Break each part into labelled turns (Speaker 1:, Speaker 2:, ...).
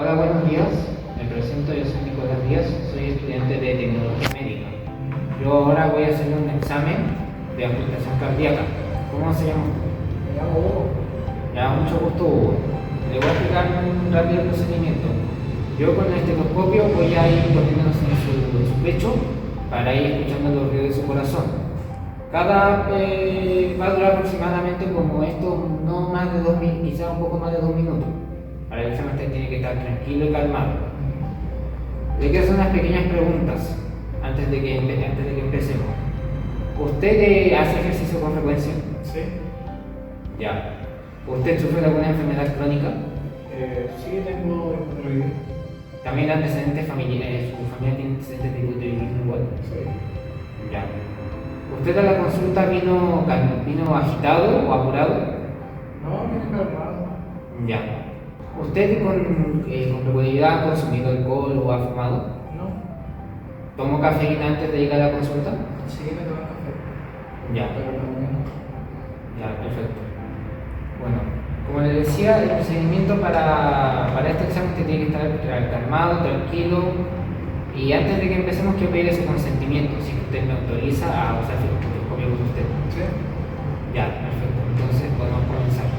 Speaker 1: Hola, buenos días. Me presento, yo soy Nicolás Díaz, soy estudiante de Tecnología Médica. Yo ahora voy a hacer un examen de auscultación cardíaca. ¿Cómo se llama?
Speaker 2: Me llamo Hugo.
Speaker 1: Ya, mucho gusto, Hugo. Le voy a explicar un rápido procedimiento. Yo con el estetoscopio voy a ir poniéndonos en su pecho para ir escuchando los ruidos de su corazón. Va a durar aproximadamente como esto, no más de 2 minutos, quizás un poco más de 2 minutos. Para el examen usted tiene que estar tranquilo y calmado. Le quiero hacer unas pequeñas preguntas antes de que empecemos. ¿Usted hace ejercicio con frecuencia?
Speaker 2: Sí.
Speaker 1: Ya. ¿Usted sufre de alguna enfermedad crónica?
Speaker 2: Sí, tengo hemorroides.
Speaker 1: ¿También antecedentes familiares? ¿Su familia tiene antecedentes de hipotiroidismo igual?
Speaker 2: Sí.
Speaker 1: Ya. ¿Usted a la consulta vino agitado o apurado?
Speaker 2: No, viene calmado.
Speaker 1: Ya. ¿Usted con regularidad ha consumido alcohol o ha fumado?
Speaker 2: No.
Speaker 1: ¿Tomó cafeína antes de llegar a la consulta?
Speaker 2: Sí, me tomo café.
Speaker 1: Ya.
Speaker 2: Pero no.
Speaker 1: Ya, perfecto. Bueno, como les decía, el procedimiento para este examen usted tiene que estar calmado, tranquilo. Y antes de que empecemos, quiero pedirle su consentimiento, si usted me autoriza a usar el estetoscopio con usted.
Speaker 2: Sí.
Speaker 1: Ya, perfecto. Entonces podemos comenzar.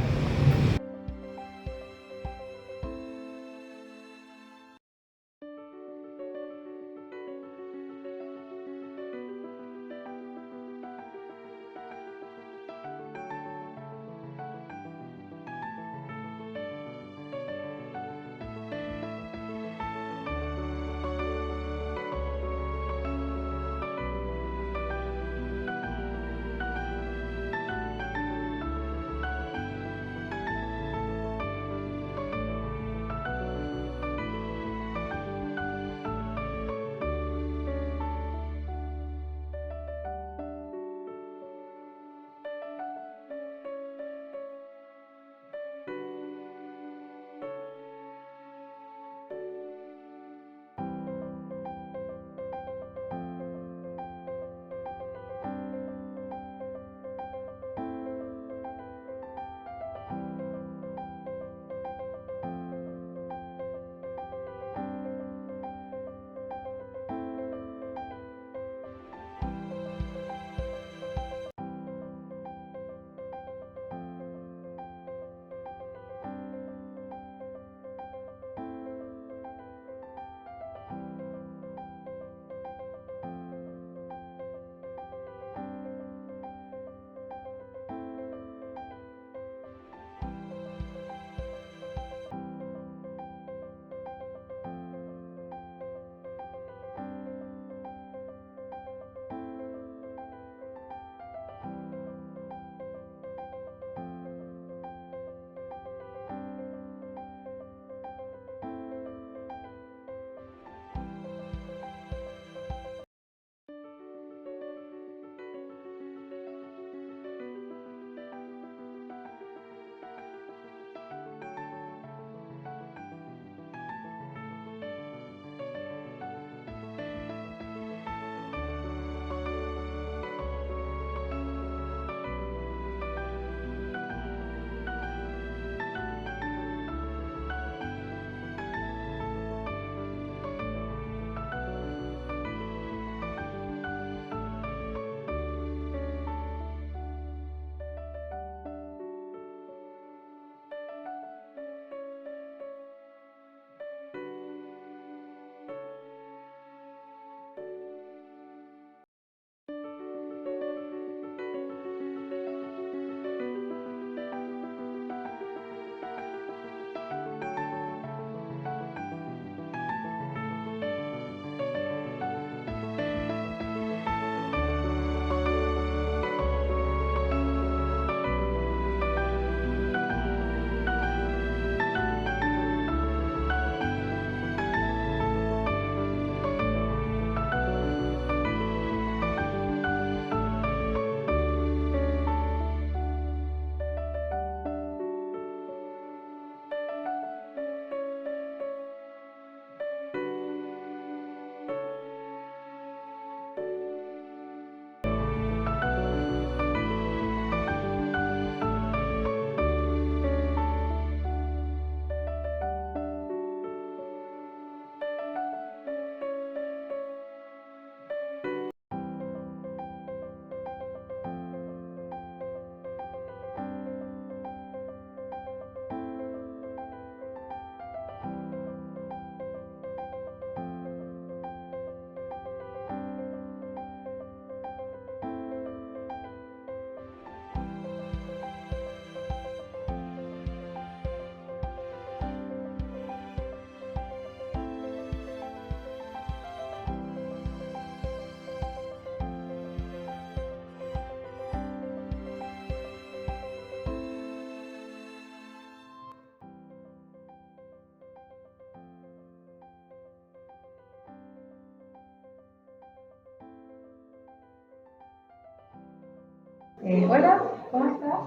Speaker 3: Hola, ¿cómo estás?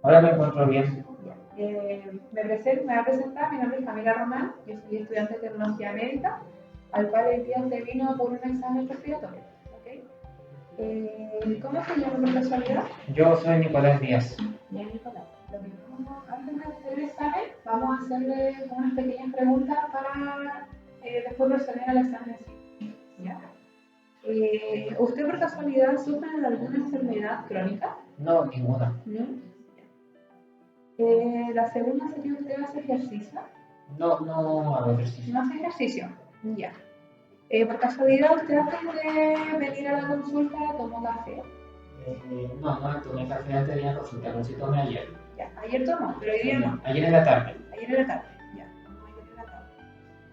Speaker 1: Ahora me encuentro bien.
Speaker 3: Me voy a presentar, mi nombre es Camila Román, yo soy estudiante de tecnología médica, al cual el día se vino por un examen respiratorio. ¿Ok? ¿Cómo se llama por casualidad?
Speaker 1: Yo soy Nicolás Díaz.
Speaker 3: Bien, Nicolás. Antes de hacer el examen, vamos a hacerle unas pequeñas preguntas para después proceder al examen en sí. ¿Ya? ¿Usted por casualidad sufre de alguna enfermedad crónica?
Speaker 1: No, ninguna.
Speaker 3: ¿No? La segunda sería, ¿usted hace ejercicio?
Speaker 1: No hago ejercicio.
Speaker 3: No hace ejercicio. Ya. Por casualidad, ¿usted antes de venir a la consulta tomó café?
Speaker 1: No tomé café antes de ir a consulta, pero sí tomé ayer.
Speaker 3: Ya. Ayer tomó, pero hoy día no.
Speaker 1: Ayer en la tarde.
Speaker 3: Ayer en la tarde. Ya. Tomó ayer en la tarde.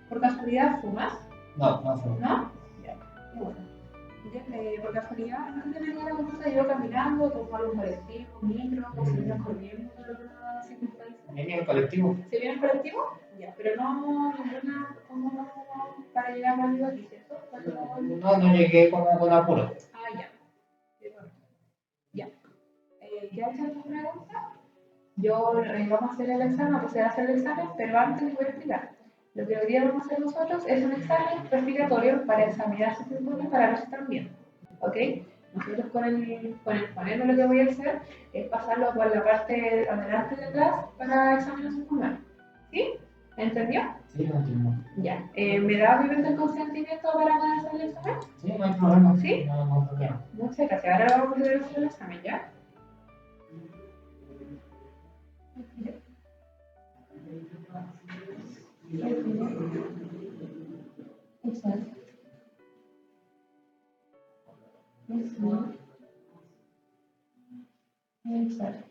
Speaker 3: ¿Por casualidad fumas?
Speaker 1: No fumo.
Speaker 3: ¿No? Ya. Qué bueno. Ya, por casualidad, antes de venir a la consulta, yo caminando, tomo algún colectivo, micro, o si vienes corriendo por alguna circunstancia.
Speaker 1: ¿Venía el colectivo?
Speaker 3: ¿Se viene en colectivo? Ya, pero no ninguna como para llegar rápido aquí, ¿cierto?
Speaker 1: No llegué como con apuro.
Speaker 3: Ah, ya. Bueno, ya. Ya hecha tu pregunta, vamos a hacer el examen, vamos a hacer el examen, pero antes les voy a explicar. Lo que hoy día vamos a hacer nosotros es un examen respiratorio para examinar sus pulmones para ver si están bien. ¿Ok? Nosotros con el panel lo que voy a hacer es pasarlo por la parte adelante y detrás para examinar sus pulmones. ¿Sí? ¿Entendió?
Speaker 1: Sí, lo entiendo.
Speaker 3: Ya. ¿Me da obviamente el consentimiento para poder hacer el examen?
Speaker 1: Sí, no hay problema.
Speaker 3: ¿Sí?
Speaker 1: No hay problema.
Speaker 3: Muchas gracias. Ahora vamos a hacer el examen, ¿ya? Exacto. Exacto.